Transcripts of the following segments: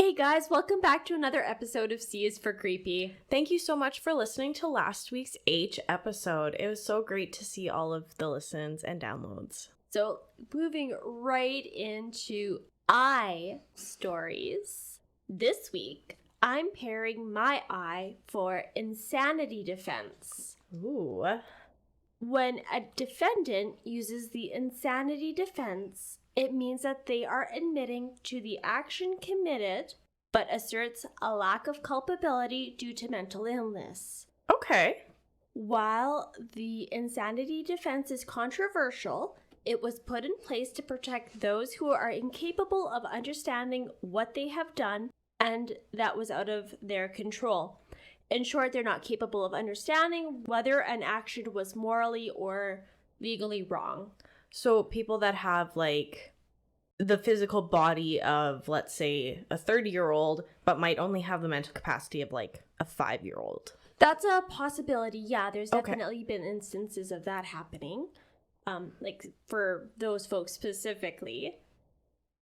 Hey guys, welcome back to another episode of C is for Creepy. Thank you so much for listening to last week's H episode. It was so great to see all of the listens and downloads. So, moving right into I stories. This week, I'm pairing my I for insanity defense. Ooh. When a defendant uses the insanity defense, it means that they are admitting to the action committed, but asserts a lack of culpability due to mental illness. Okay. While the insanity defense is controversial, it was put in place to protect those who are incapable of understanding what they have done and that was out of their control. In short, they're not capable of understanding whether an action was morally or legally wrong. So people that have like the physical body of, let's say, a 30-year-old, but might only have the mental capacity of like a 5-year-old. That's a possibility. Yeah, there's Okay. definitely been instances of that happening. Like for those folks specifically.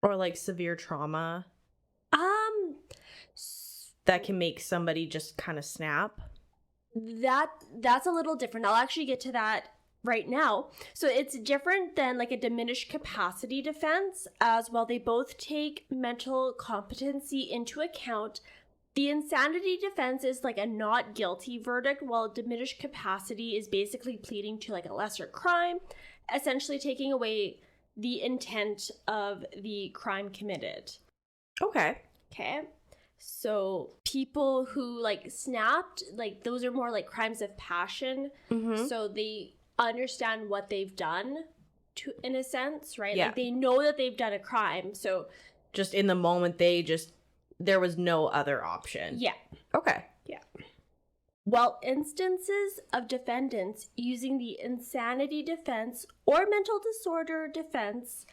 Or like severe trauma that can make somebody just kind of snap. That's a little different. I'll actually get to that right now. So it's different than like a diminished capacity defense, as while they both take mental competency into account. The insanity defense is like a not guilty verdict, while diminished capacity is basically pleading to like a lesser crime, essentially taking away the intent of the crime committed. Okay. Okay. So people who like snapped, like those are more like crimes of passion. Mm-hmm. So they understand what they've done in a sense, right? Yeah. Like they know that they've done a crime. So Just in the moment, there was no other option. yeah. Okay. Yeah. While instances of defendants using the insanity defense or mental disorder defense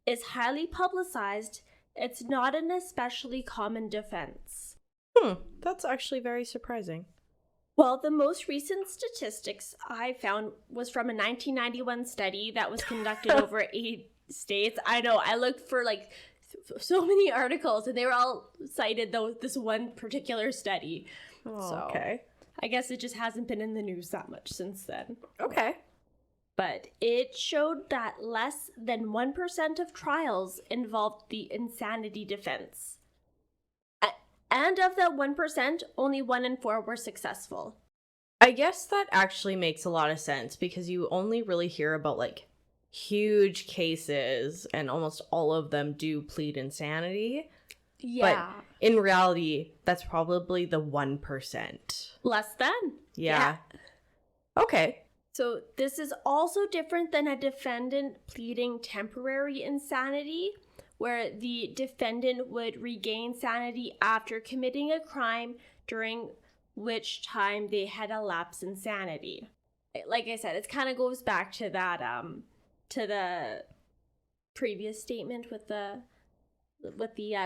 is highly publicized, it's not an especially common defense. That's actually very surprising. Well, the most recent statistics I found was from a 1991 study that was conducted over 8 states. I know, I looked for like so many articles and they were all cited this one particular study. Oh, So, okay. I guess it just hasn't been in the news that much since then. Okay. But it showed that less than 1% of trials involved the insanity defense. And of that 1%, only 1 in 4 were successful. I guess that actually makes a lot of sense because you only really hear about like huge cases and almost all of them do plead insanity. Yeah. But in reality, that's probably the 1%. Less than. Yeah. Okay. So this is also different than a defendant pleading temporary insanity, where the defendant would regain sanity after committing a crime during which time they had a lapse in sanity. Like I said, it kind of goes back to that, to the previous statement with the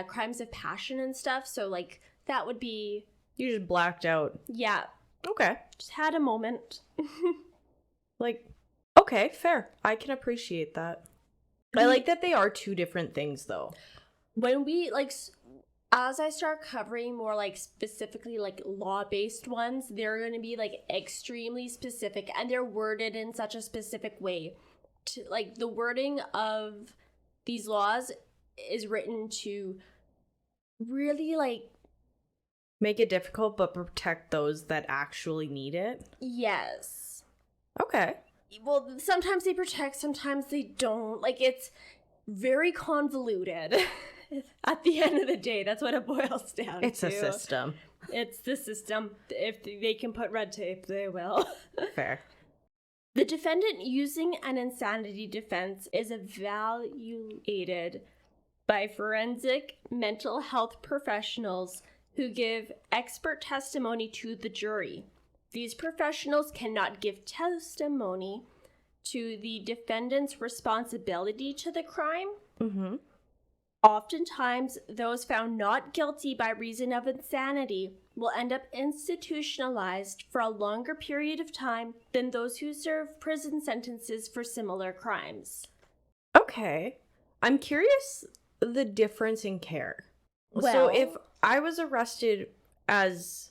crimes of passion and stuff. So like that would be, You just blacked out. yeah, Okay. just had a moment. Like, okay, fair. I can appreciate that. I like that they are two different things, though. When we like, as I start covering more like specifically like law-based ones, they're going to be like extremely specific and they're worded in such a specific way. To like the wording of these laws is written to really like, Make it difficult, but protect those that actually need it. yes. Okay. Well, sometimes they protect, sometimes they don't. Like, it's very convoluted. At the end of the day, that's what it boils down to. It's a system. It's the system. If they can put red tape, they will. Fair. The defendant using an insanity defense is evaluated by forensic mental health professionals who give expert testimony to the jury. These professionals cannot give testimony to the defendant's responsibility to the crime. Mm-hmm. Oftentimes, those found not guilty by reason of insanity will end up institutionalized for a longer period of time than those who serve prison sentences for similar crimes. Okay. I'm curious the difference in care. So if I was arrested as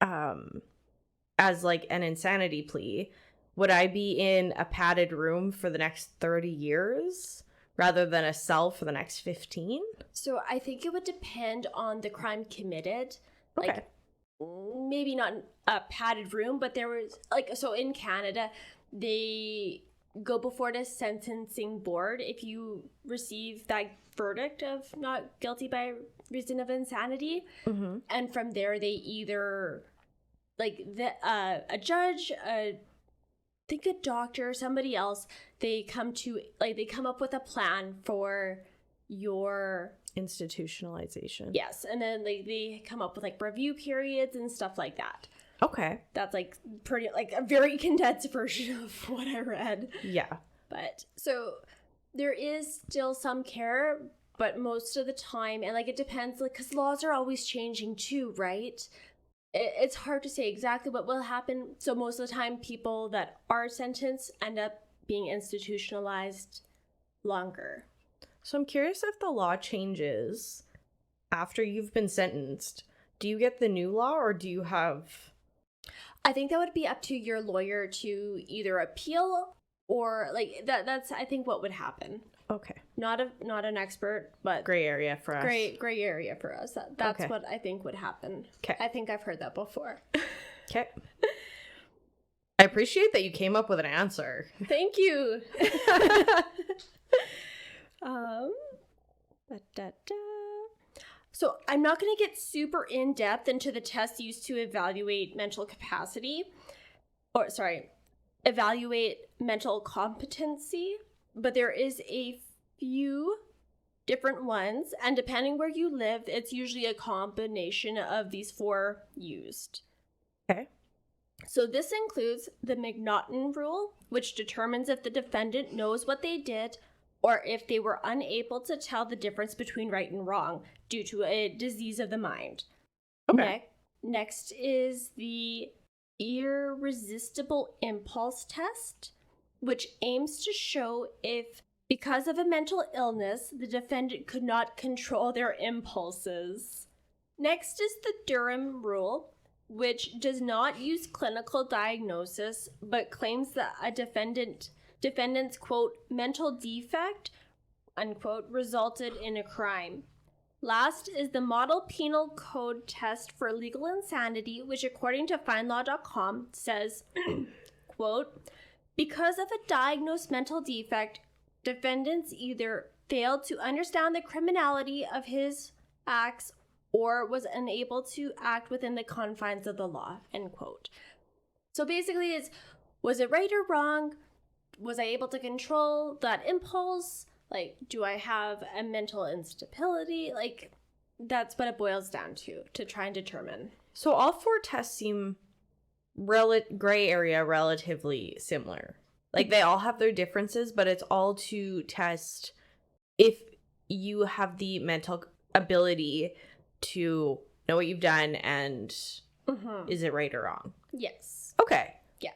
like an insanity plea, would I be in a padded room for the next 30 years rather than a cell for the next 15? So I think it would depend on the crime committed. Okay. Like, maybe not a padded room, but there was, like, so in Canada, they go before the sentencing board if you receive that verdict of not guilty by reason of insanity. Mm-hmm. And from there, they either, like, a judge, I think a doctor, somebody else, they come up with a plan for your institutionalization. Yes, and then they come up with like review periods and stuff like that. Okay. That's like pretty, like a very condensed version of what I read. Yeah. But so there is still some care, but most of the time, and like it depends, like, because laws are always changing too, right? It's hard to say exactly what will happen. So most of the time, people that are sentenced end up being institutionalized longer. So I'm curious if the law changes after you've been sentenced. Do you get the new law or do you have... I think that would be up to your lawyer to either appeal or like that's I think what would happen. Okay. Not an expert, but gray area for us. Gray area for us. That's okay. what I think would happen. Okay. I think I've heard that before. Okay. I appreciate that you came up with an answer. Thank you. So I'm not going to get super in-depth into the tests used to evaluate mental capacity, evaluate mental competency, but there is a few different ones, and depending where you live, it's usually a combination of these 4 used. Okay. So this includes the McNaughton rule, which determines if the defendant knows what they did or if they were unable to tell the difference between right and wrong due to a disease of the mind. Okay. Next is the Irresistible impulse test, which aims to show if, because of a mental illness, the defendant could not control their impulses. Next is the Durham rule, which does not use clinical diagnosis, but claims that a defendant's, quote, mental defect, unquote, resulted in a crime. Last is the Model Penal Code test for legal insanity, which according to FindLaw.com says, quote, because of a diagnosed mental defect, defendants either failed to understand the criminality of his acts or was unable to act within the confines of the law, end quote. So basically it's, was it right or wrong? Was I able to control that impulse? Like, do I have a mental instability? Like, that's what it boils down to try and determine. So all 4 tests seem gray area relatively similar. Like, they all have their differences, but it's all to test if you have the mental ability to know what you've done and is it right or wrong? Yes. Okay. Yeah.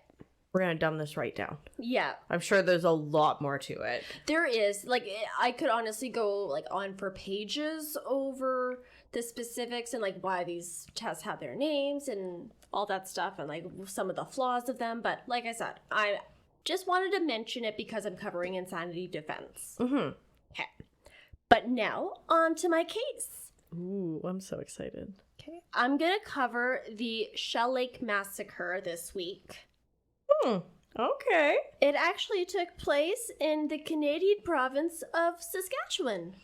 We're going to dumb this right down. Yeah. I'm sure there's a lot more to it. There is. Like, I could honestly go, like, on for pages over the specifics and, like, why these tests have their names and all that stuff and, like, some of the flaws of them. But, like I said, I just wanted to mention it because I'm covering insanity defense. Mm-hmm. Okay. But now, on to my case. Ooh, I'm so excited. Okay. I'm going to cover the Shell Lake Massacre this week. Okay. It actually took place in the Canadian province of Saskatchewan.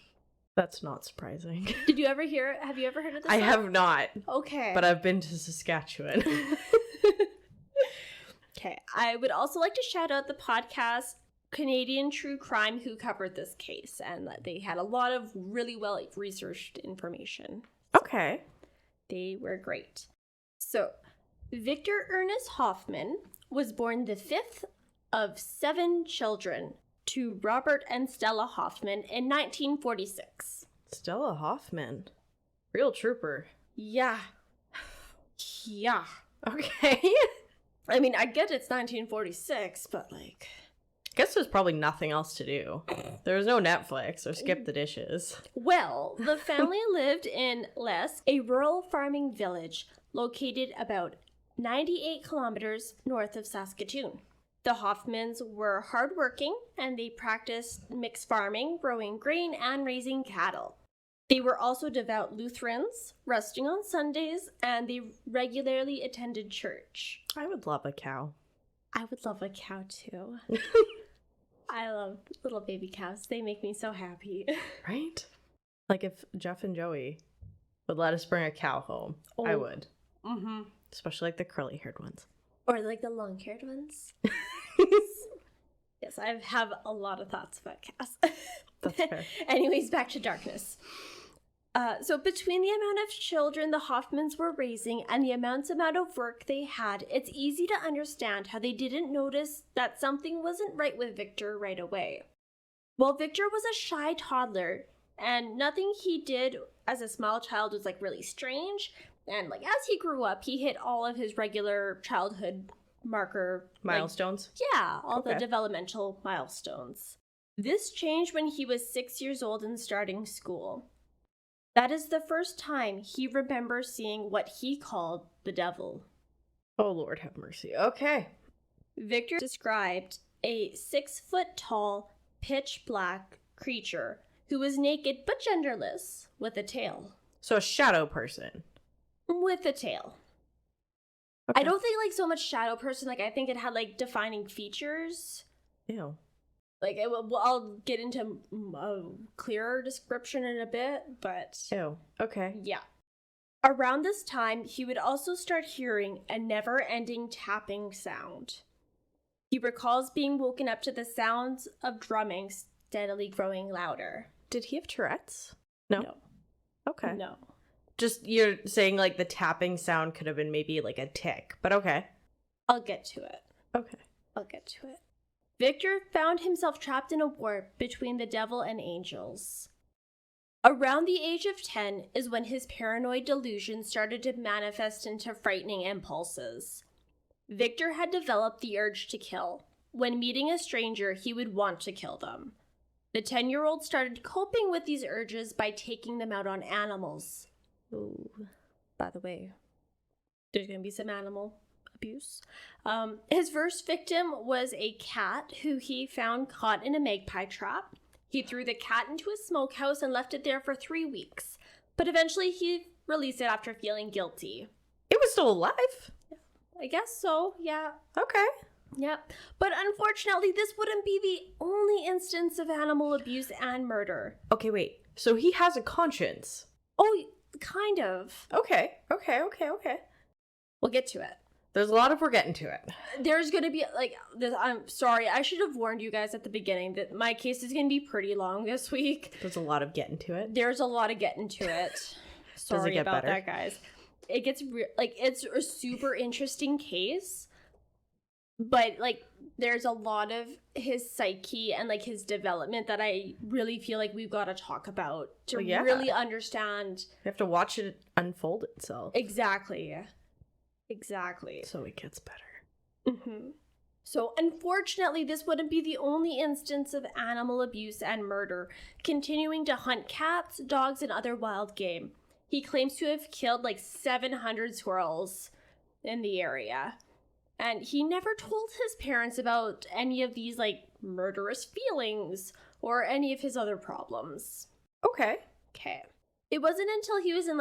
That's not surprising. Did you ever hear it? Have you ever heard of this? I have not. Okay. But I've been to Saskatchewan. Okay. I would also like to shout out the podcast Canadian True Crime who covered this case, and they had a lot of really well researched information. Okay. They were great. So, Victor Ernest Hoffman was born the 5th of 7 children to Robert and Stella Hoffman in 1946. Stella Hoffman. Real trooper. Yeah. Yeah. Okay. I mean, I get it's 1946, but like... Guess there's probably nothing else to do. There was no Netflix or Skip the Dishes. Well, the family lived in Elyse, a rural farming village located about 98 kilometers north of Saskatoon. The Hoffmans were hardworking and they practiced mixed farming, growing grain, and raising cattle. They were also devout Lutherans, resting on Sundays, and they regularly attended church. I would love a cow. I would love a cow too. I love little baby cows. They make me so happy. Right? Like if Jeff and Joey would let us bring a cow home, I would. Mm-hmm. Especially like the curly-haired ones. Or like the long-haired ones. Yes, I have a lot of thoughts about cows. That's fair. Anyways, back to darkness. So between the amount of children the Hoffmans were raising and the amount of work they had, it's easy to understand how they didn't notice that something wasn't right with Victor right away. Well, Victor was a shy toddler, and nothing he did as a small child was like really strange. And like as he grew up, he hit all of his regular childhood marker milestones. All the developmental milestones. This changed when he was 6 years old and starting school. That is the first time he remembers seeing what he called the devil. Oh, Lord have mercy. Okay. Victor described a 6-foot-tall, pitch-black creature who was naked but genderless with a tail. So a shadow person. With a tail. Okay. I don't think like so much shadow person, like I think it had like defining features. Ew. Like I'll get into a clearer description in a bit, but ew. Okay. Yeah. Around this time, he would also start hearing a never-ending tapping sound. He recalls being woken up to the sounds of drumming steadily growing louder. Did he have Tourette's? No. Okay. No. Just, you're saying, like, the tapping sound could have been maybe, like, a tick. But okay. I'll get to it. Okay. I'll get to it. Victor found himself trapped in a war between the devil and angels. Around the age of 10 is when his paranoid delusions started to manifest into frightening impulses. Victor had developed the urge to kill. When meeting a stranger, he would want to kill them. The 10-year-old started coping with these urges by taking them out on animals. Ooh, by the way, there's going to be some animal abuse. His first victim was a cat who he found caught in a magpie trap. He threw the cat into a smokehouse and left it there for 3 weeks, but eventually he released it after feeling guilty. It was still alive? I guess so, yeah. Okay. Yep. But unfortunately, this wouldn't be the only instance of animal abuse and murder. Okay, wait. So he has a conscience? Oh, kind of. Okay. We'll get to it. There's a lot of we're getting to it. There's going to be, I'm sorry, I should have warned you guys at the beginning that my case is going to be pretty long this week. There's a lot of getting to it. There's a lot of getting to it. Sorry about better? That, guys. It gets, it's a super interesting case, but, there's a lot of his psyche and, his development that I really feel like we've got to talk about to really understand. You have to watch it unfold itself. Exactly. So it gets better. Mm-hmm. So unfortunately, this wouldn't be the only instance of animal abuse and murder, continuing to hunt cats, dogs, and other wild game. He claims to have killed 700 squirrels in the area. And he never told his parents about any of these murderous feelings or any of his other problems. Okay. It wasn't until he was in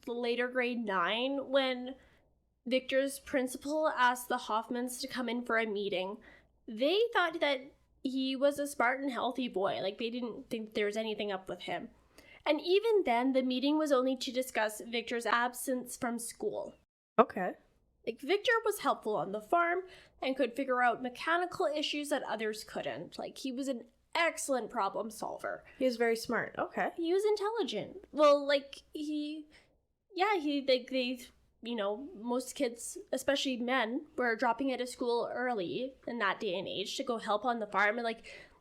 later grade 9 when Victor's principal asked the Hoffmans to come in for a meeting. They thought that he was a smart and healthy boy. They didn't think there was anything up with him. And even then, the meeting was only to discuss Victor's absence from school. Okay. Victor was helpful on the farm and could figure out mechanical issues that others couldn't. He was an excellent problem solver. He was very smart. Okay. He was intelligent. Well, most kids, especially men, were dropping out of school early in that day and age to go help on the farm. And,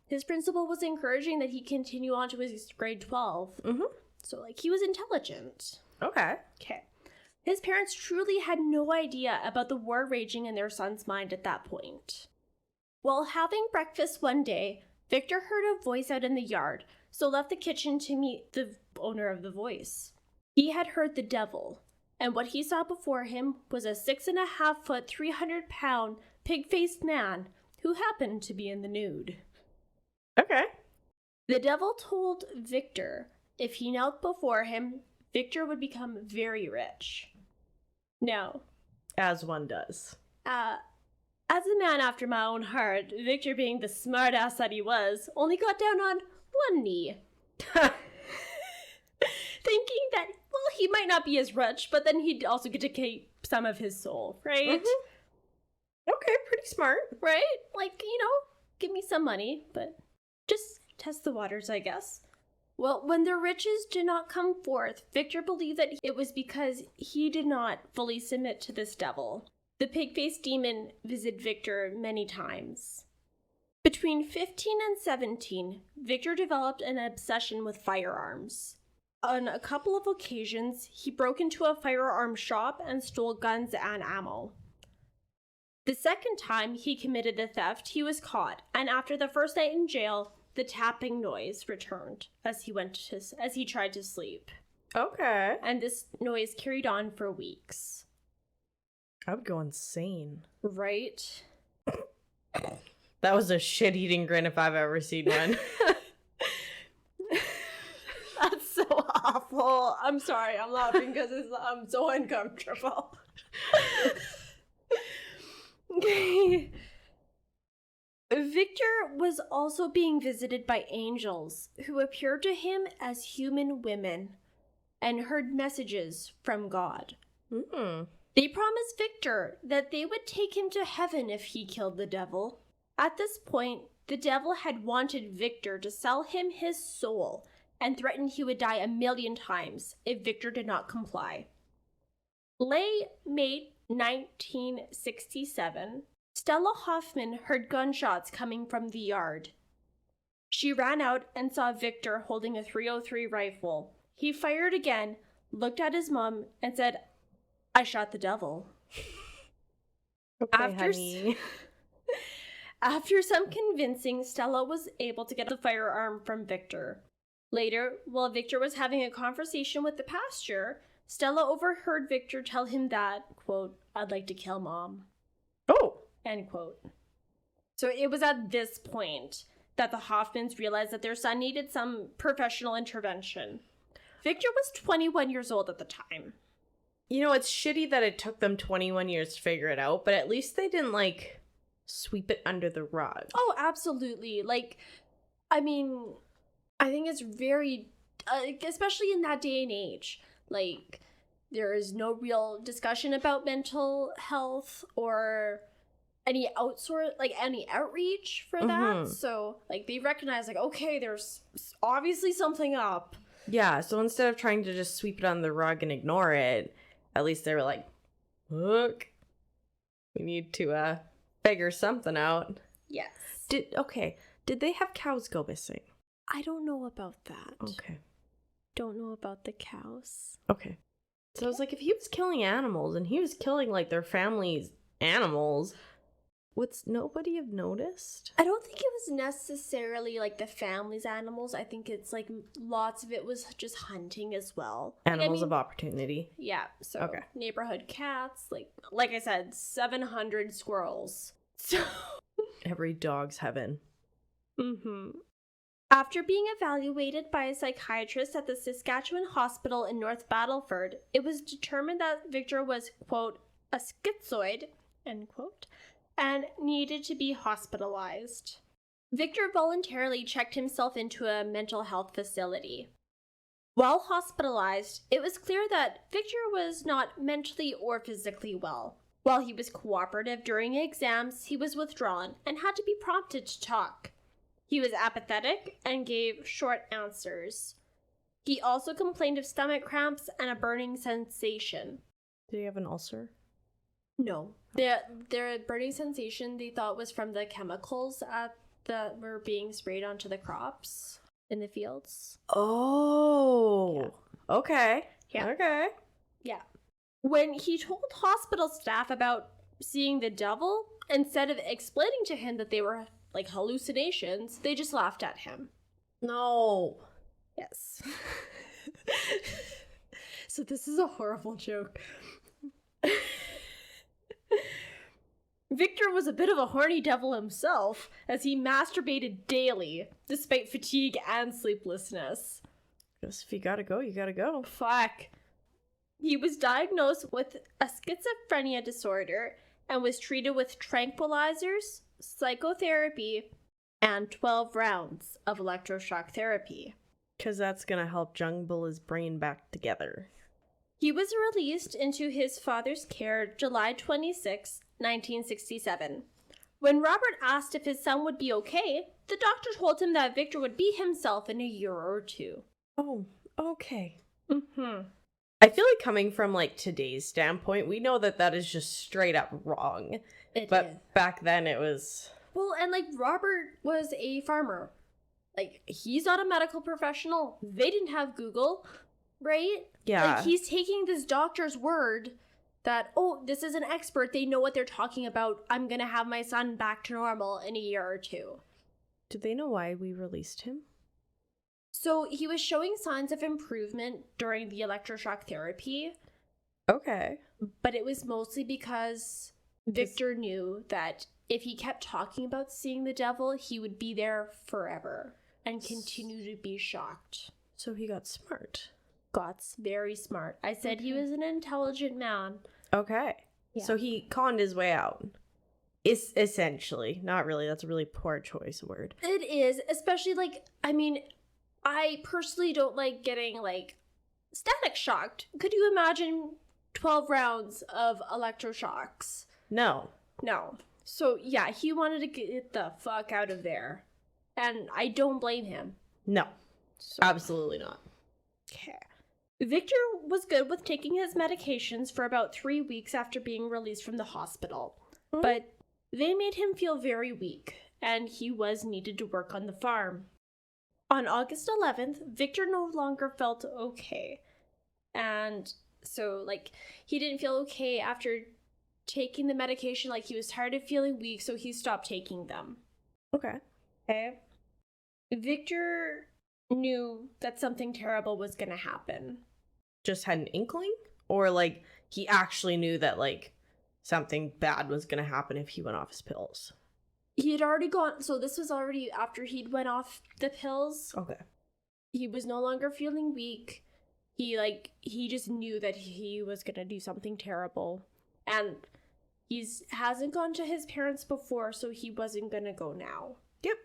his principal was encouraging that he continue on to his grade 12. Mm-hmm. So, he was intelligent. Okay. His parents truly had no idea about the war raging in their son's mind at that point. While having breakfast one day, Victor heard a voice out in the yard, so left the kitchen to meet the owner of the voice. He had heard the devil, and what he saw before him was a 6.5-foot, 300-pound, pig-faced man who happened to be in the nude. Okay. The devil told Victor if he knelt before him, Victor would become very rich. Now, as one does. As a man after my own heart, Victor, being the smartass that he was, only got down on one knee. Thinking that, well, he might not be as rich, but then he'd also get to keep some of his soul, right? Mm-hmm. Okay, pretty smart. Right? Like, give me some money, but just test the waters, I guess. Well, when the riches did not come forth, Victor believed that it was because he did not fully submit to this devil. The pig-faced demon visited Victor many times. Between 15 and 17, Victor developed an obsession with firearms. On a couple of occasions, he broke into a firearm shop and stole guns and ammo. The second time he committed the theft, he was caught, and after the first night in jail, the tapping noise returned as he tried to sleep. Okay. And this noise carried on for weeks. I would go insane. Right? That was a shit-eating grin if I've ever seen one. That's so awful. I'm sorry, I'm laughing because I'm so uncomfortable. Okay. Victor was also being visited by angels who appeared to him as human women and heard messages from God. They promised Victor that they would take him to heaven if he killed the devil. At this point, the devil had wanted Victor to sell him his soul and threatened he would die 1,000,000 times if Victor did not comply. Late May 1967, Stella Hoffman heard gunshots coming from the yard. She ran out and saw Victor holding a .303 rifle. He fired again, looked at his mom, and said, "I shot the devil." Okay, honey. After some convincing, Stella was able to get the firearm from Victor. Later, while Victor was having a conversation with the pastor, Stella overheard Victor tell him that, quote, "I'd like to kill Mom." Oh! End quote. So it was at this point that the Hoffmans realized that their son needed some professional intervention. Victor was 21 years old at the time. It's shitty that it took them 21 years to figure it out, but at least they didn't, sweep it under the rug. Oh, absolutely. I think it's very, especially in that day and age, there is no real discussion about mental health or any any outreach for that. So, they recognize, okay, there's obviously something up. Yeah, so instead of trying to just sweep it on the rug and ignore it, at least they were like, look, we need to figure something out. Yes. Did they have cows go missing? I don't know about that. Okay. Don't know about the cows. Okay. So I was like, if he was killing animals and he was killing their family's animals, would nobody have noticed? I don't think it was necessarily the family's animals. I think it's lots of it was just hunting as well. Animals of opportunity. Yeah. So neighborhood cats, like I said, 700 squirrels. So every dog's heaven. After being evaluated by a psychiatrist at the Saskatchewan Hospital in North Battleford, it was determined that Victor was, quote, a schizoid, end quote, and needed to be hospitalized. Victor voluntarily checked himself into a mental health facility. While hospitalized, it was clear that Victor was not mentally or physically well. While he was cooperative during exams, he was withdrawn and had to be prompted to talk. He was apathetic and gave short answers. He also complained of stomach cramps and a burning sensation. Did he have an ulcer? No. Their burning sensation they thought was from the chemicals that were being sprayed onto the crops in the fields. Oh. Yeah. Okay. Yeah. Okay. Yeah. When he told hospital staff about seeing the devil, instead of explaining to him that they were like hallucinations, they just laughed at him. No. Yes. So this is a horrible joke. Victor was a bit of a horny devil himself, as he masturbated daily, despite fatigue and sleeplessness. Guess if you gotta go, you gotta go. Fuck. He was diagnosed with a schizophrenia disorder and was treated with tranquilizers, psychotherapy, and 12 rounds of electroshock therapy. Because that's gonna help jumble his brain back together. He was released into his father's care July 26, 1967. When Robert asked if his son would be okay, the doctor told him that Victor would be himself in a year or two. Oh, okay. Mm-hmm. I feel like coming from, like, today's standpoint, we know that that is just straight up wrong. But back then it was... Well, and, like, Robert was a farmer. Like, he's not a medical professional. They didn't have Google, right? Yeah. Like, he's taking this doctor's word that, oh, this is an expert. They know what they're talking about. I'm going to have my son back to normal in a year or two. Did they know why we released him? So he was showing signs of improvement during the electroshock therapy. Okay. But it was mostly because Victor knew that if he kept talking about seeing the devil, he would be there forever and continue to be shocked. So he got smart. Got very smart. I said he was an intelligent man. Okay. Yeah. So he conned his way out. Essentially. Not really. That's a really poor choice of word. It is. Especially, like, I mean, I personally don't like getting, like, static shocked. Could you imagine 12 rounds of electroshocks? No. So, yeah, he wanted to get the fuck out of there. And I don't blame him. No. So. Absolutely not. Okay. Victor was good with taking his medications for about 3 weeks after being released from the hospital. Mm-hmm. But they made him feel very weak, and he was needed to work on the farm. On August 11th, Victor no longer felt okay. And so, like, he didn't feel okay after taking the medication. Like, he was tired of feeling weak, so he stopped taking them. Okay. Victor knew that something terrible was going to happen. Just had an inkling? Or, like, he actually knew that, like, something bad was going to happen if he went off his pills? He had already gone, so this was already after he'd went off the pills. Okay. He was no longer feeling weak. He just knew that he was going to do something terrible. And hasn't gone to his parents before, so he wasn't going to go now. Yep.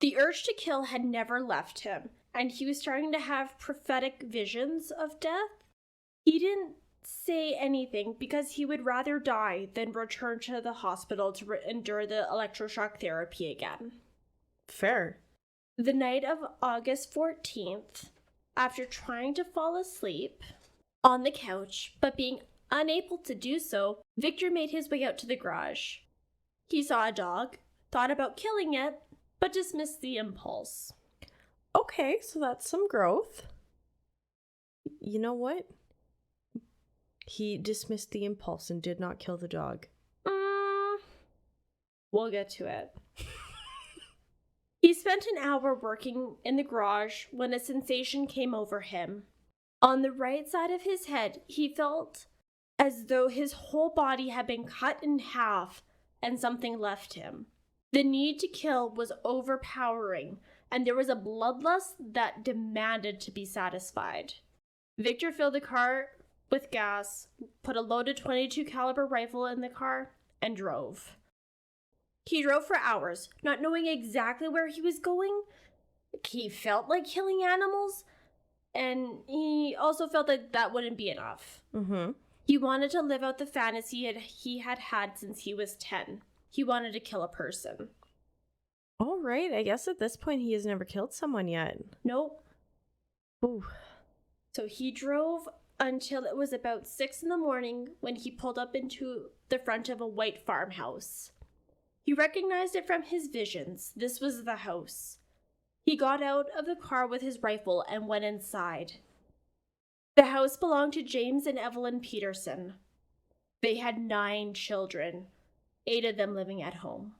The urge to kill had never left him, and he was starting to have prophetic visions of death. He didn't say anything because he would rather die than return to the hospital to endure the electroshock therapy again. Fair. The night of August 14th, after trying to fall asleep on the couch but being unable to do so, Victor made his way out to the garage. He saw a dog, thought about killing it, but dismissed the impulse. Okay, so that's some growth. You know what? He dismissed the impulse and did not kill the dog. We'll get to it. He spent an hour working in the garage when a sensation came over him. On the right side of his head, he felt as though his whole body had been cut in half and something left him. The need to kill was overpowering, and there was a bloodlust that demanded to be satisfied. Victor filled the car with gas, put a loaded .22 caliber rifle in the car, and drove. He drove for hours, not knowing exactly where he was going. He felt like killing animals, and he also felt that that wouldn't be enough. Mm-hmm. He wanted to live out the fantasy he had had since he was 10. He wanted to kill a person. All right, I guess at this point he has never killed someone yet. Nope. Ooh. So he drove until it was about 6 a.m. when he pulled up into the front of a white farmhouse. He recognized it from his visions. This was the house. He got out of the car with his rifle and went inside. The house belonged to James and Evelyn Peterson. They had 9 children, 8 of them living at home.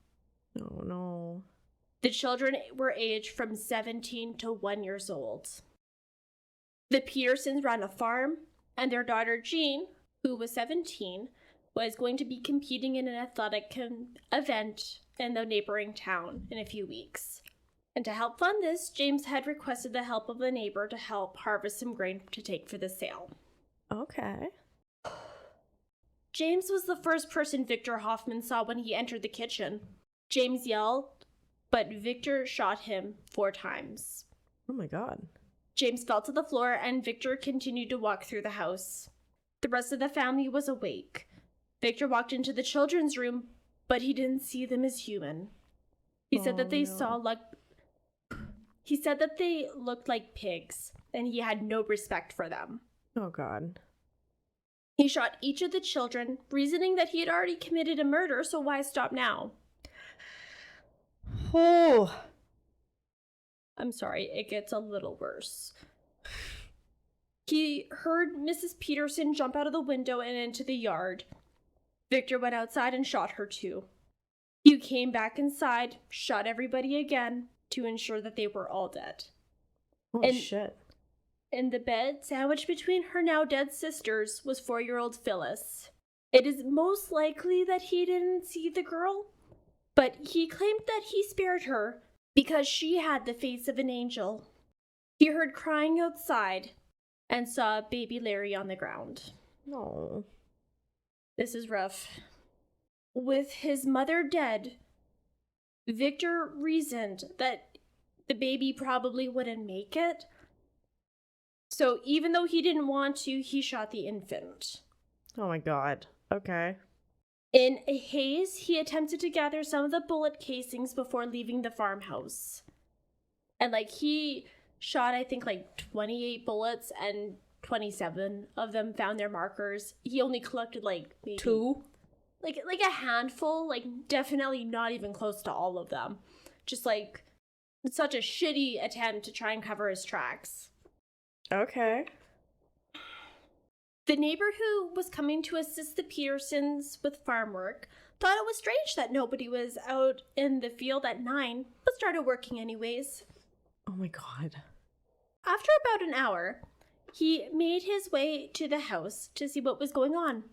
Oh, no. The children were aged from 17 to 1 year old. The Petersons ran a farm, and their daughter Jean, who was 17, was going to be competing in an athletic event in the neighboring town in a few weeks. And to help fund this, James had requested the help of a neighbor to help harvest some grain to take for the sale. Okay. James was the first person Victor Hoffman saw when he entered the kitchen. James yelled, but Victor shot him 4 times. Oh my God. James fell to the floor, and Victor continued to walk through the house. The rest of the family was awake. Victor walked into the children's room, but he didn't see them as human. He said that they looked like pigs, and he had no respect for them. Oh God. He shot each of the children, reasoning that he had already committed a murder, so why stop now? Oh. I'm sorry, it gets a little worse. He heard Mrs. Peterson jump out of the window and into the yard. Victor went outside and shot her too. He came back inside, shot everybody again to ensure that they were all dead. Oh shit. In the bed, sandwiched between her now dead sisters, was 4-year-old Phyllis. It is most likely that he didn't see the girl, but he claimed that he spared her because she had the face of an angel. He heard crying outside and saw baby Larry on the ground. No. This is rough. With his mother dead, Victor reasoned that the baby probably wouldn't make it. So even though he didn't want to, he shot the infant. Oh my God. Okay. In a haze, he attempted to gather some of the bullet casings before leaving the farmhouse. And he shot, I think, 28 bullets, and 27 of them found their markers. He only collected maybe 2? Like a handful, definitely not even close to all of them. Just such a shitty attempt to try and cover his tracks. Okay. The neighbor who was coming to assist the Petersons with farm work thought it was strange that nobody was out in the field at 9, but started working anyways. Oh my God. After about an hour, he made his way to the house to see what was going on.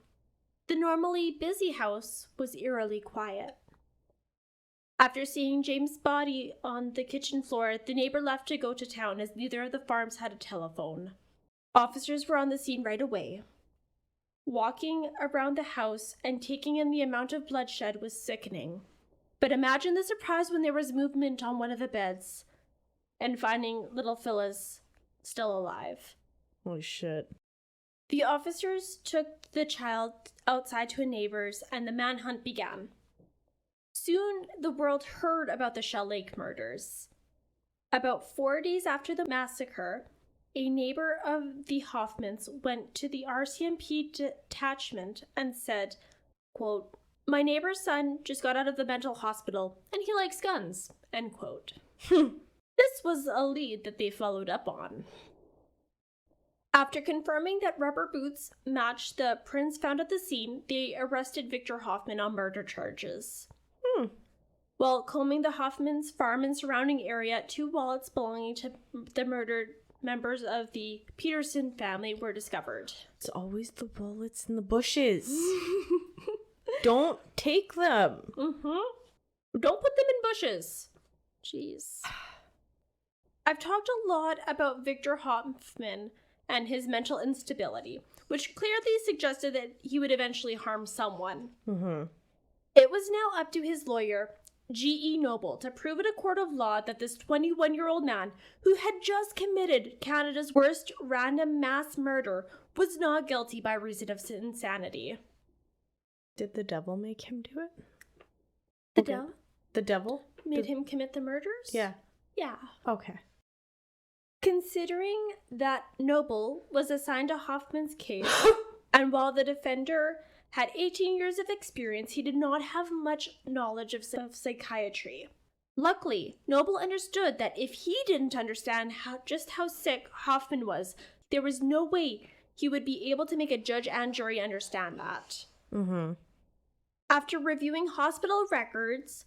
The normally busy house was eerily quiet. After seeing James' body on the kitchen floor, the neighbor left to go to town as neither of the farms had a telephone. Officers were on the scene right away. Walking around the house and taking in the amount of bloodshed was sickening. But imagine the surprise when there was movement on one of the beds and finding little Phyllis still alive. Holy shit. The officers took the child outside to a neighbor's, and the manhunt began. Soon, the world heard about the Shell Lake murders. About 4 days after the massacre, a neighbor of the Hoffmans went to the RCMP detachment and said, quote, "My neighbor's son just got out of the mental hospital, and he likes guns," end quote. This was a lead that they followed up on. After confirming that rubber boots matched the prints found at the scene, they arrested Victor Hoffman on murder charges. While combing the Hoffmans' farm and surrounding area, 2 wallets belonging to the murdered members of the Peterson family were discovered. It's always the bullets in the bushes. Don't take them. Don't put them in bushes. Jeez. I've talked a lot about Victor Hoffman and his mental instability, which clearly suggested that he would eventually harm someone. It was now up to his lawyer, G.E. Noble, to prove in a court of law that this 21-year-old man, who had just committed Canada's worst random mass murder, was not guilty by reason of insanity. Did the devil make him do it? The devil made him commit the murders? Yeah. Yeah. Okay. Considering that Noble was assigned to Hoffman's case, and while the defender had 18 years of experience, he did not have much knowledge of psychiatry. Luckily, Noble understood that if he didn't understand just how sick Hoffman was, there was no way he would be able to make a judge and jury understand that. After reviewing hospital records,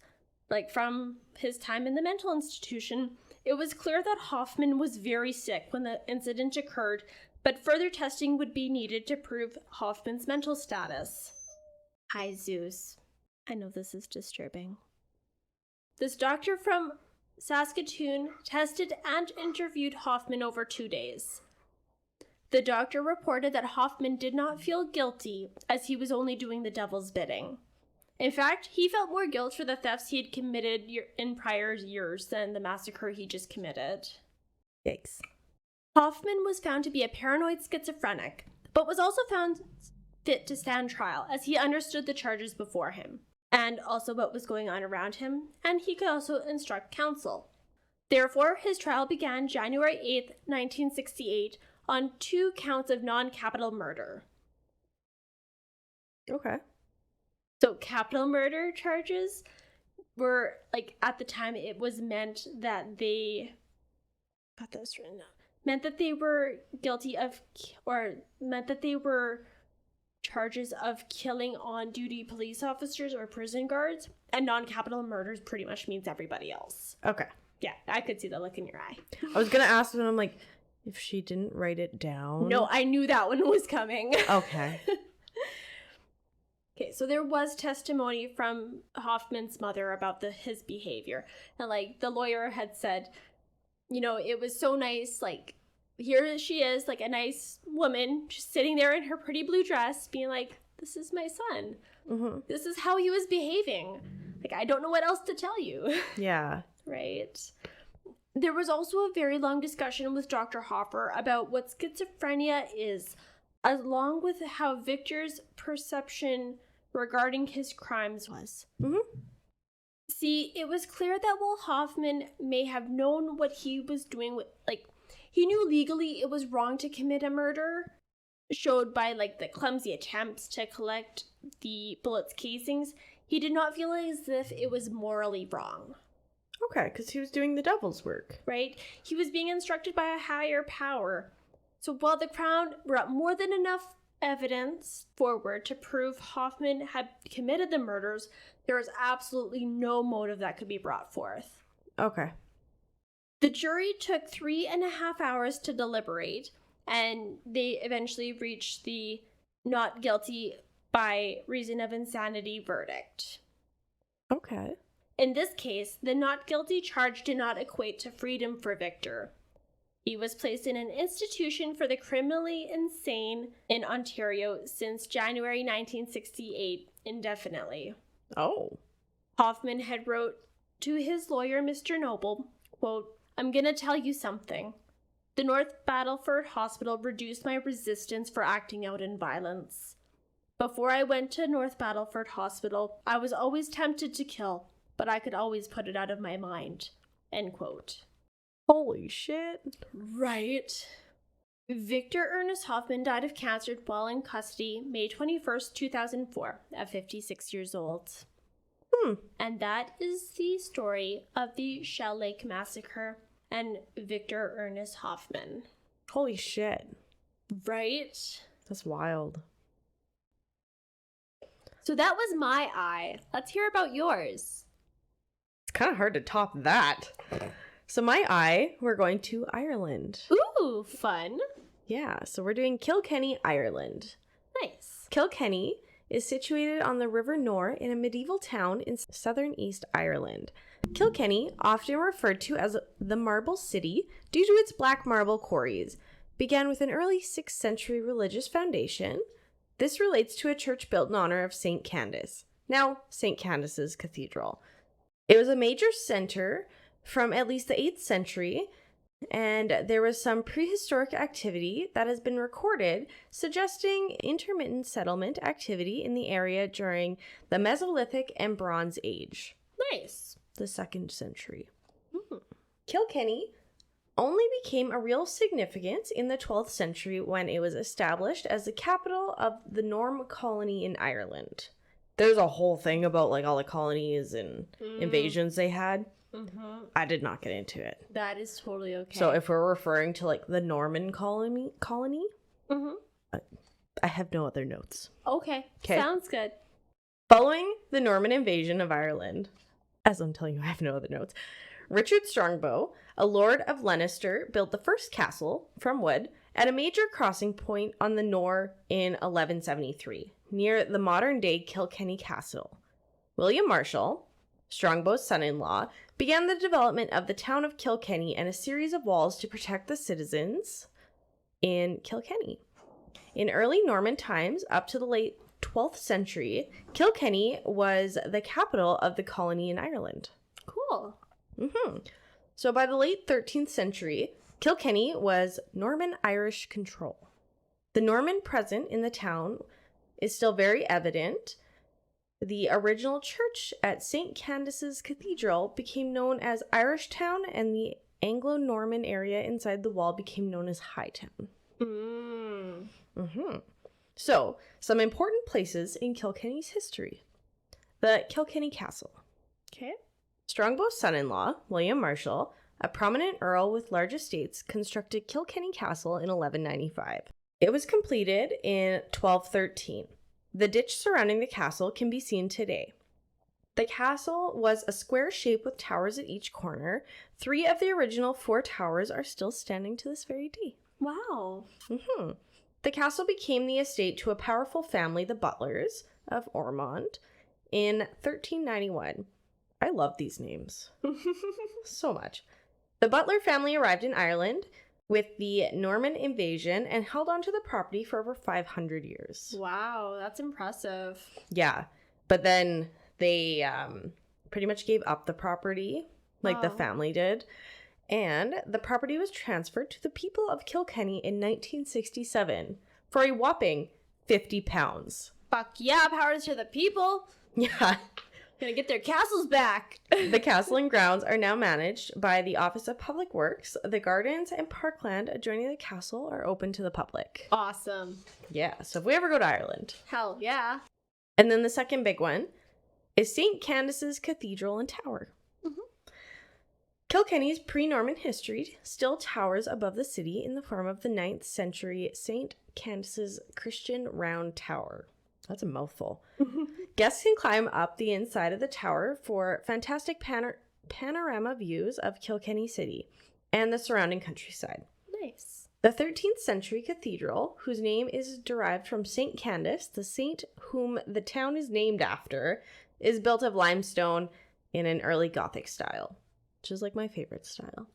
like from his time in the mental institution, it was clear that Hoffman was very sick when the incident occurred, but further testing would be needed to prove Hoffman's mental status. Hi, Zeus. I know this is disturbing. This doctor from Saskatoon tested and interviewed Hoffman over 2 days. The doctor reported that Hoffman did not feel guilty, as he was only doing the devil's bidding. In fact, he felt more guilt for the thefts he had committed in prior years than the massacre he just committed. Yikes. Hoffman was found to be a paranoid schizophrenic, but was also found fit to stand trial, as he understood the charges before him, and also what was going on around him, and he could also instruct counsel. Therefore, his trial began January 8th, 1968, on 2 counts of non-capital murder. Okay. So capital murder charges were, like, at the time it was meant that they got this written down. Meant that they were guilty of, or meant that they were charges of killing on-duty police officers or prison guards, and non-capital murders pretty much means everybody else. Okay. Yeah, I could see the look in your eye. I was gonna ask, and I'm like, if she didn't write it down. No, I knew that one was coming. Okay. Okay, so there was testimony from Hoffman's mother about his behavior. And, like, the lawyer had said, you know, it was so nice, like, here she is, like, a nice woman, just sitting there in her pretty blue dress, being like, this is my son. Mm-hmm. This is how he was behaving. Like, I don't know what else to tell you. Yeah. Right? There was also a very long discussion with Dr. Hoffer about what schizophrenia is, along with how Victor's perception regarding his crimes was. Mm-hmm. See, it was clear that while Hoffman may have known what he was doing, he knew legally it was wrong to commit a murder, showed by, like, the clumsy attempts to collect the bullet's casings, he did not feel as if it was morally wrong. Okay, because he was doing the devil's work. Right? He was being instructed by a higher power. So while the Crown brought more than enough evidence forward to prove Hoffman had committed the murders, there was absolutely no motive that could be brought forth. Okay. The jury took 3.5 hours to deliberate, and they eventually reached the not guilty by reason of insanity verdict. Okay. In this case, the not guilty charge did not equate to freedom for Victor. He was placed in an institution for the criminally insane in Ontario since January 1968 indefinitely. Oh. Hoffman had wrote to his lawyer, Mr. Noble, quote, I'm gonna tell you something. The North Battleford Hospital reduced my resistance for acting out in violence. Before I went to North Battleford Hospital, I was always tempted to kill, but I could always put it out of my mind. End quote. Holy shit. Right. Victor Ernest Hoffman died of cancer while in custody May 21st, 2004, at 56 years old. And that is the story of the Shell Lake Massacre and Victor Ernest Hoffman. Holy shit. Right? That's wild. So that was my eye. Let's hear about yours. It's kind of hard to top that. So my eye, we're going to Ireland. Ooh, fun. Yeah, so we're doing Kilkenny, Ireland. Nice. Kilkenny is situated on the River Nore in a medieval town in southern East Ireland. Kilkenny, often referred to as the Marble City due to its black marble quarries, began with an early 6th century religious foundation. This relates to a church built in honor of St. Candace, now St. Candace's Cathedral. It was a major center from at least the 8th century, and there was some prehistoric activity that has been recorded suggesting intermittent settlement activity in the area during the Mesolithic and Bronze Age. Nice. The 2nd century. Kilkenny only became a real significance in the 12th century when it was established as the capital of the Norm colony in Ireland. There's a whole thing about, like, all the colonies and invasions they had. Mm-hmm. I did not get into it. That is totally okay. So if we're referring to, like, the Norman colony, I have no other notes. Okay. Sounds good. Following the Norman invasion of Ireland, as I'm telling you, I have no other notes, Richard Strongbow, a lord of Leinster, built the first castle from wood at a major crossing point on the Nore in 1173, near the modern-day Kilkenny Castle. William Marshall, Strongbow's son-in-law, began the development of the town of Kilkenny and a series of walls to protect the citizens in Kilkenny. In early Norman times, up to the late 12th century, Kilkenny was the capital of the colony in Ireland. Cool. So by the late 13th century, Kilkenny was Norman Irish control. The Norman presence in the town is still very evident. The original church at St. Candace's Cathedral became known as Irish Town, and the Anglo-Norman area inside the wall became known as Hightown. So, some important places in Kilkenny's history. The Kilkenny Castle. Okay. Strongbow's son-in-law, William Marshall, a prominent earl with large estates, constructed Kilkenny Castle in 1195. It was completed in 1213. The ditch surrounding the castle can be seen today. The castle was a square shape with towers at each corner. 3 of the original 4 towers are still standing to this very day. Wow. The castle became the estate to a powerful family, the Butlers of Ormonde, in 1391. I love these names so much. The Butler family arrived in Ireland with the Norman invasion and held onto the property for over 500 years. Wow, that's impressive. Yeah, but then they pretty much gave up the property, like the family did, and the property was transferred to the people of Kilkenny in 1967 for a whopping £50. Fuck yeah, powers to the people. Yeah. Gonna get their castles back. The castle and grounds are now managed by the Office of Public Works. The gardens and parkland adjoining the castle are open to the public. Awesome. Yeah, so if we ever go to Ireland. Hell yeah. And then the second big one is St. Candace's Cathedral and Tower. Kilkenny's pre-Norman history still towers above the city in the form of the 9th century St. Candace's Christian Round Tower. That's a mouthful. Guests can climb up the inside of the tower for fantastic panorama views of Kilkenny City and the surrounding countryside. Nice. The 13th century cathedral, whose name is derived from St. Candace, the saint whom the town is named after, is built of limestone in an early Gothic style, which is like my favorite style.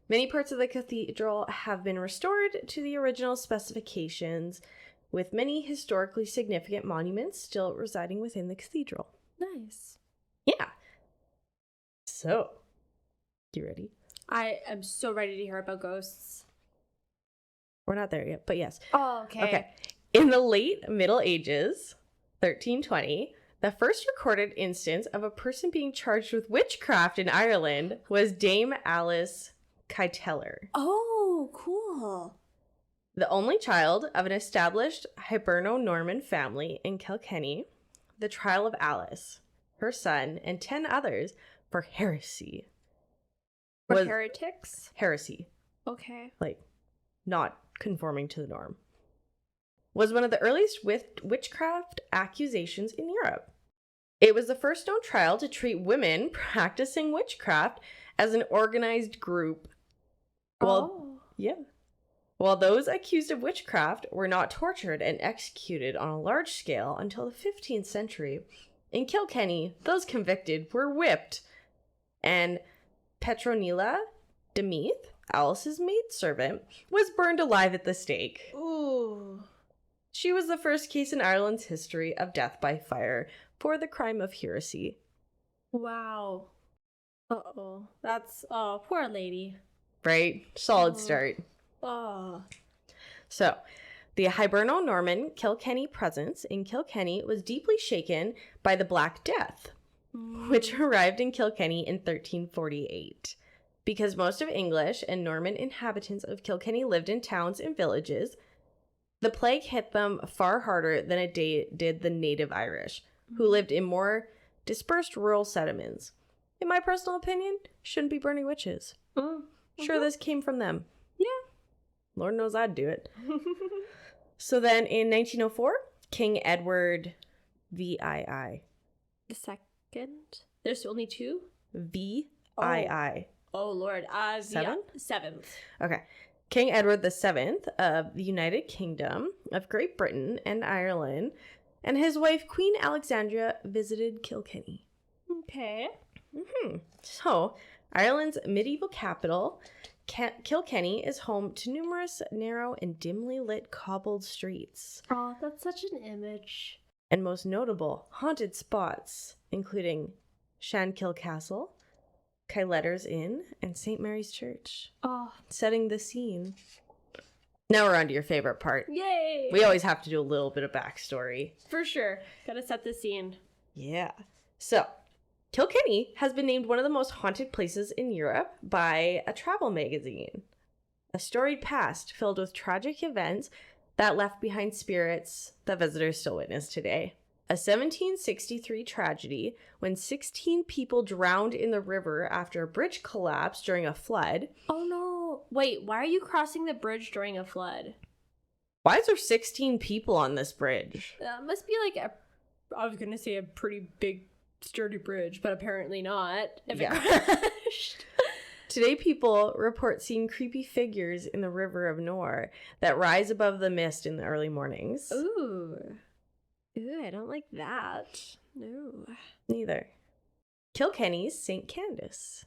Many parts of the cathedral have been restored to the original specifications, with many historically significant monuments still residing within the cathedral. Nice. Yeah. So, you ready? I am so ready to hear about ghosts. We're not there yet, but yes. Oh, okay. Okay. In the late Middle Ages, 1320, the first recorded instance of a person being charged with witchcraft in Ireland was Dame Alice Kytellar. Oh, cool. The only child of an established Hiberno-Norman family in Kilkenny, the trial of Alice, her son, and 10 others for heresy. For heretics? Heresy. Okay. Like, not conforming to the norm. Was one of the earliest witchcraft accusations in Europe. It was the first known trial to treat women practicing witchcraft as an organized group. While those accused of witchcraft were not tortured and executed on a large scale until the 15th century, in Kilkenny, those convicted were whipped, and Petronilla Demeath, Alice's maidservant, was burned alive at the stake. Ooh. She was the first case in Ireland's history of death by fire for the crime of heresy. Wow. Uh-oh. That's, poor lady. Right? Solid start. Oh. So, the Hiberno-Norman Kilkenny presence in Kilkenny was deeply shaken by the Black Death, which arrived in Kilkenny in 1348. Because most of English and Norman inhabitants of Kilkenny lived in towns and villages, the plague hit them far harder than it did the native Irish, who lived in more dispersed rural settlements. In my personal opinion, shouldn't be burning witches. Sure, this came from them. Yeah. Lord knows I'd do it. So then in 1904, King Edward VII. The second? There's only two? VII. Oh, Lord. Seventh. Okay. King Edward VII of the United Kingdom of Great Britain and Ireland and his wife Queen Alexandra visited Kilkenny. Okay. So, Ireland's medieval capital, Kilkenny, is home to numerous narrow and dimly lit cobbled streets. Oh, that's such an image. And most notable haunted spots, including Schankel Castle, Kytellar's Inn, and St. Mary's Church. Oh. Setting the scene. Now we're on to your favorite part. Yay! We always have to do a little bit of backstory. For sure. Gotta set the scene. Yeah. So, Kilkenny has been named one of the most haunted places in Europe by a travel magazine. A storied past filled with tragic events that left behind spirits that visitors still witness today. A 1763 tragedy when 16 people drowned in the river after a bridge collapsed during a flood. Oh no. Wait, why are you crossing the bridge during a flood? Why is there 16 people on this bridge? That must be like I was gonna say a pretty big, sturdy bridge, but apparently not. If it crashed. Today, people report seeing creepy figures in the River of Nore that rise above the mist in the early mornings. Ooh, I don't like that. No. Neither. Kilkenny's St. Candace.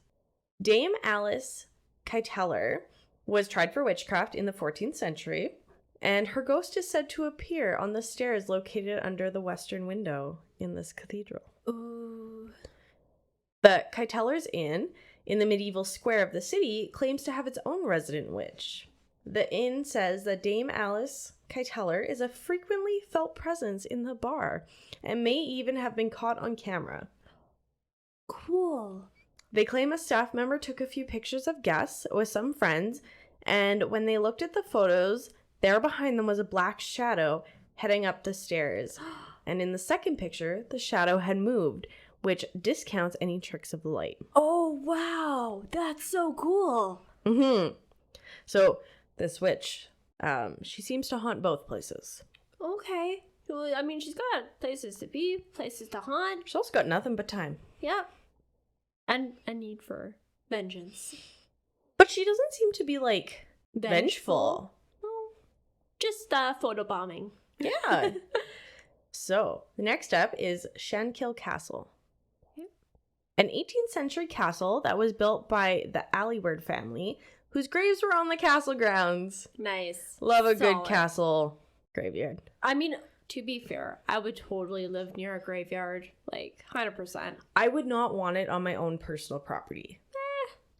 Dame Elyse Kytellar was tried for witchcraft in the 14th century, and her ghost is said to appear on the stairs located under the western window in this cathedral. Ooh. The Kytellar's Inn in the medieval square of the city claims to have its own resident witch. The inn says that Dame Elyse Kytellar is a frequently felt presence in the bar and may even have been caught on camera. Cool. They claim a staff member took a few pictures of guests with some friends, and when they looked at the photos, there behind them was a black shadow heading up the stairs. And in the second picture, the shadow had moved, which discounts any tricks of the light. Oh, wow. That's so cool. So, this witch, she seems to haunt both places. Okay. Well, I mean, she's got places to be, places to haunt. She's also got nothing but time. Yeah. And a need for vengeance. But she doesn't seem to be, like, vengeful. No. Just photobombing. Yeah. So, the next up is Schankel Castle. An 18th century castle that was built by the Aylward family, whose graves were on the castle grounds. Nice. Love a Solid. good castle graveyard. I mean, to be fair, I would totally live near a graveyard. Like, 100%. I would not want it on my own personal property.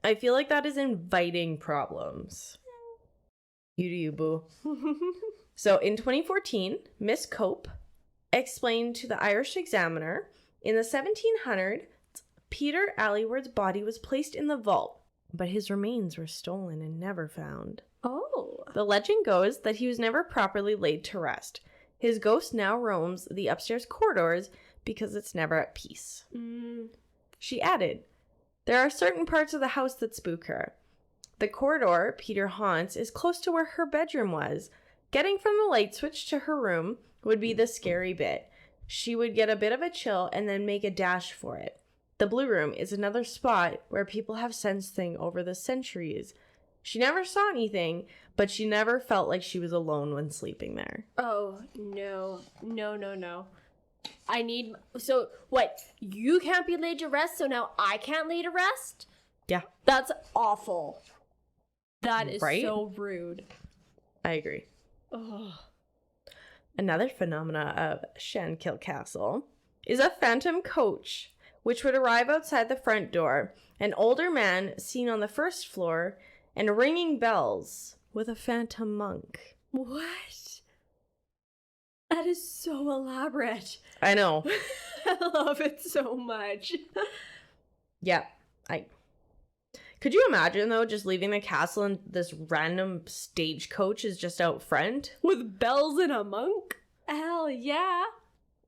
I feel like that is inviting problems. You do you, boo. So, in 2014, Miss Cope explained to the Irish Examiner, in the 1700s, Peter Aylward's body was placed in the vault, but his remains were stolen and never found. Oh. The legend goes that he was never properly laid to rest. His ghost now roams the upstairs corridors because it's never at peace. She added, there are certain parts of the house that spook her. The corridor Peter haunts is close to where her bedroom was. Getting from the light switch to her room would be the scary bit. She would get a bit of a chill and then make a dash for it. The Blue Room is another spot where people have sensed things over the centuries. She never saw anything, but she never felt like she was alone when sleeping there. Oh, no. No. I need... So, what? You can't be laid to rest, so now I can't lay to rest? Yeah. That's awful. That is Right? so rude. I agree. Oh. Another phenomena of Schankel Castle is a phantom coach, which would arrive outside the front door, an older man seen on the first floor, and ringing bells with a phantom monk. What? That is so elaborate. I know. I love it so much. Yeah. Could you imagine, though, just leaving the castle and this random stagecoach is just out front? With bells and a monk? Hell yeah.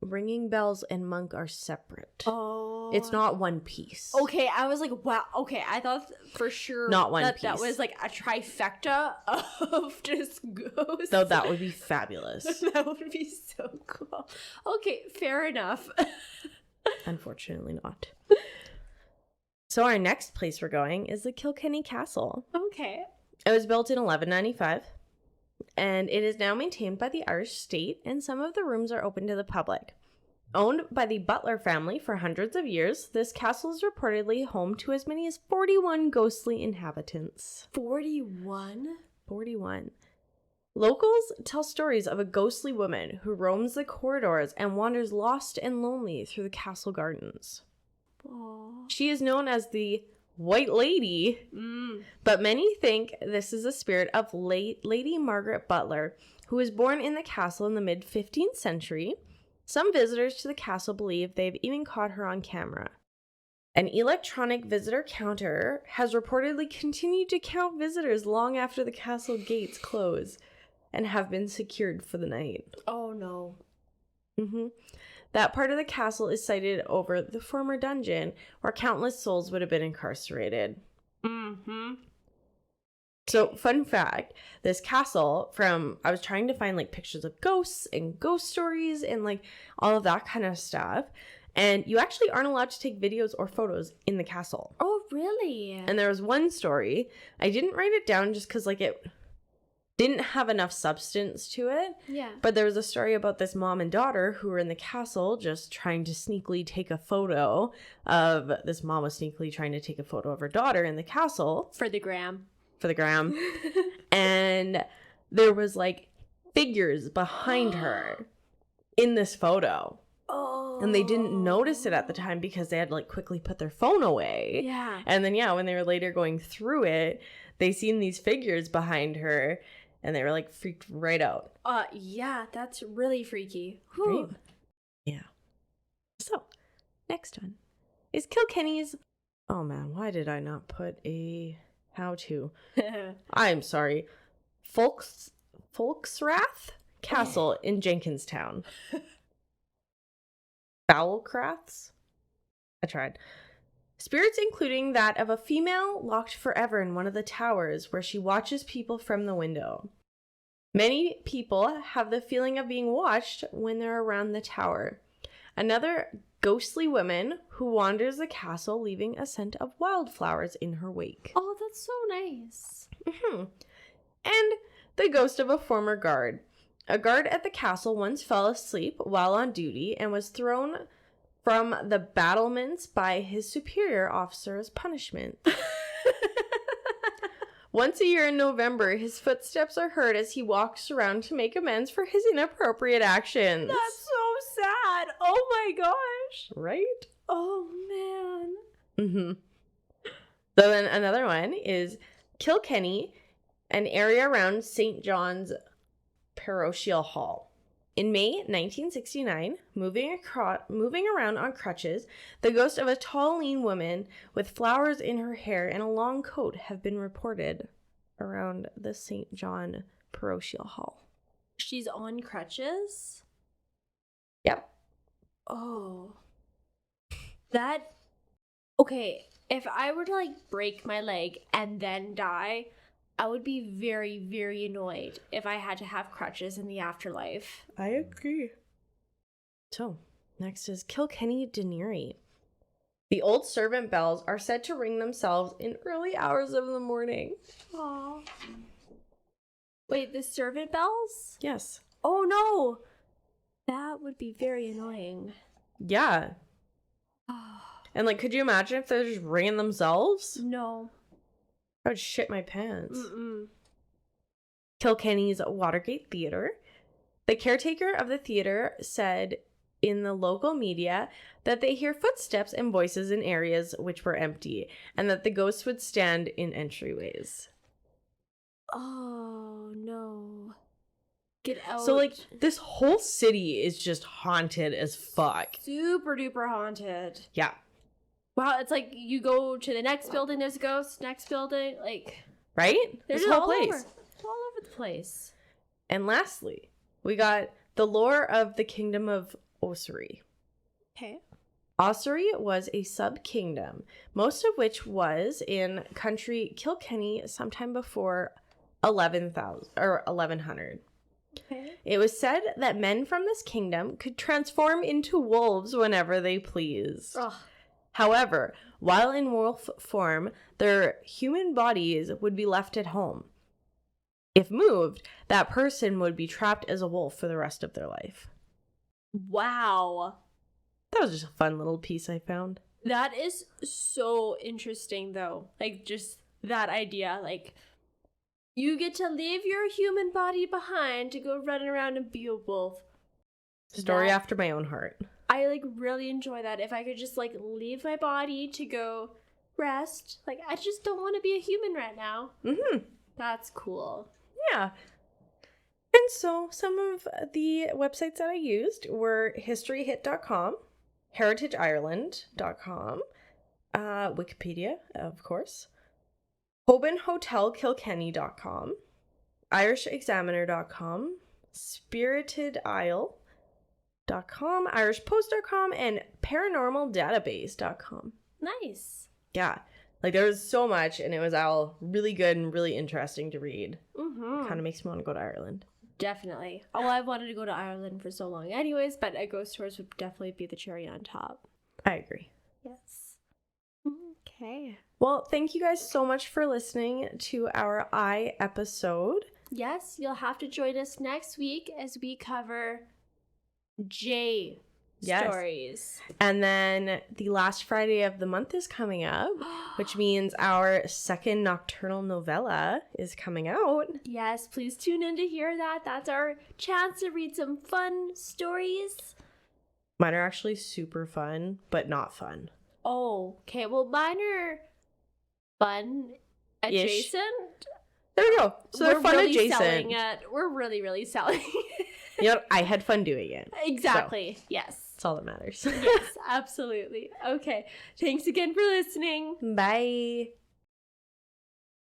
ringing bells and monk are separate. Oh. It's not one piece. Okay, I was like, wow. Okay, I thought for sure not one piece. That was like a trifecta of just ghosts. Though that would be fabulous. That would be so cool. Okay, fair enough. Unfortunately not. So our next place we're going is the Kilkenny Castle. Okay. It was built in 1195, and it is now maintained by the Irish state, and some of the rooms are open to the public. Owned by the Butler family for hundreds of years, this castle is reportedly home to as many as 41 ghostly inhabitants. 41? 41. Locals tell stories of a ghostly woman who roams the corridors and wanders lost and lonely through the castle gardens. Aww. She is known as the White Lady, but many think this is the spirit of late Lady Margaret Butler, who was born in the castle in the mid-15th century. Some visitors to the castle believe they've even caught her on camera. An electronic visitor counter has reportedly continued to count visitors long after the castle gates close and have been secured for the night. Oh no. That part of the castle is sited over the former dungeon where countless souls would have been incarcerated. So, fun fact, this castle I was trying to find like pictures of ghosts and ghost stories and like all of that kind of stuff. And you actually aren't allowed to take videos or photos in the castle. Oh, really? And there was one story. I didn't write it down just because like it didn't have enough substance to it. Yeah. But there was a story about this mom and daughter who were in the castle just trying to sneakily take a photo of this mom was sneakily trying to take a photo of her daughter in the castle. For the gram. And there was like figures behind her in this photo. Oh. And they didn't notice it at the time because they had like quickly put their phone away. Yeah. And then when they were later going through it, they seen these figures behind her and they were like freaked right out. Yeah, that's really freaky. Right? Yeah. So, next one is Kilkenny's. Oh man, why did I not put a how to? I'm sorry. Folksrath Castle in Jenkinstown. Bowelcraths? I tried. Spirits including that of a female locked forever in one of the towers where she watches people from the window. Many people have the feeling of being watched when they're around the tower. Another ghostly woman who wanders the castle leaving a scent of wildflowers in her wake. Oh, that's so nice. And the ghost of a former guard. A guard at the castle once fell asleep while on duty and was thrown from the battlements by his superior officer as punishment. Once a year in November, his footsteps are heard as he walks around to make amends for his inappropriate actions. That's so sad. Oh my gosh. Right? Oh man. So then another one is Kilkenny, an area around St. John's Parochial Hall. In May 1969, moving around on crutches, the ghost of a tall, lean woman with flowers in her hair and a long coat have been reported around the St. John Parochial Hall. She's on crutches? Yep. Oh. That... Okay, if I were to, like, break my leg and then die, I would be very, very annoyed if I had to have crutches in the afterlife. I agree. So, next is Kilkenny Deanery. The old servant bells are said to ring themselves in early hours of the morning. Aww. Wait, the servant bells? Yes. Oh no! That would be very annoying. Yeah. And, like, could you imagine if they're just ringing themselves? No. I would shit my pants. Mm-mm. Kilkenny's Watergate Theatre. The caretaker of the theatre said in the local media that they hear footsteps and voices in areas which were empty, and that the ghosts would stand in entryways. Oh, no. Get out. So, like, this whole city is just haunted as fuck. Super duper haunted. Yeah. Wow, it's like you go to the next building, there's a ghost, next building, like... Right? There's This whole all place. Over. It's all over the place. And lastly, we got the lore of the kingdom of Osari. Okay. Osari was a sub-kingdom, most of which was in country Kilkenny sometime before 1100. Okay. It was said that men from this kingdom could transform into wolves whenever they pleased. Ugh. However, while in wolf form, their human bodies would be left at home. If moved, that person would be trapped as a wolf for the rest of their life. Wow. That was just a fun little piece I found. That is so interesting, though. Like, just that idea. Like, you get to leave your human body behind to go run around and be a wolf. Story after my own heart. I, like, really enjoy that. If I could just, like, leave my body to go rest. Like, I just don't want to be a human right now. Mm-hmm. That's cool. Yeah. And so some of the websites that I used were historyhit.com, heritageireland.com, Wikipedia, of course, hobanhotelkilkenny.com, irishexaminer.com, spiritedisle.com, irishpost.com, and paranormaldatabase.com. Nice. Yeah. Like, there was so much, and it was all really good and really interesting to read. Mm-hmm. Kind of makes me want to go to Ireland. Definitely. Oh, I've wanted to go to Ireland for so long anyways, but a ghost tours would definitely be the cherry on top. I agree. Yes. Okay. Well, thank you guys so much for listening to our I episode. Yes, you'll have to join us next week as we cover J stories. And then the last Friday of the month is coming up, which means our second nocturnal novella is coming out. Yes, please tune in to hear that. That's our chance to read some fun stories. Mine are actually super fun, but not fun. Oh, okay. Well, mine are fun adjacent. There we go. So they're fun really adjacent. We're really, really selling it. You know, I had fun doing it. Exactly. So, yes. that's all that matters. Yes, absolutely. Okay. Thanks again for listening. Bye.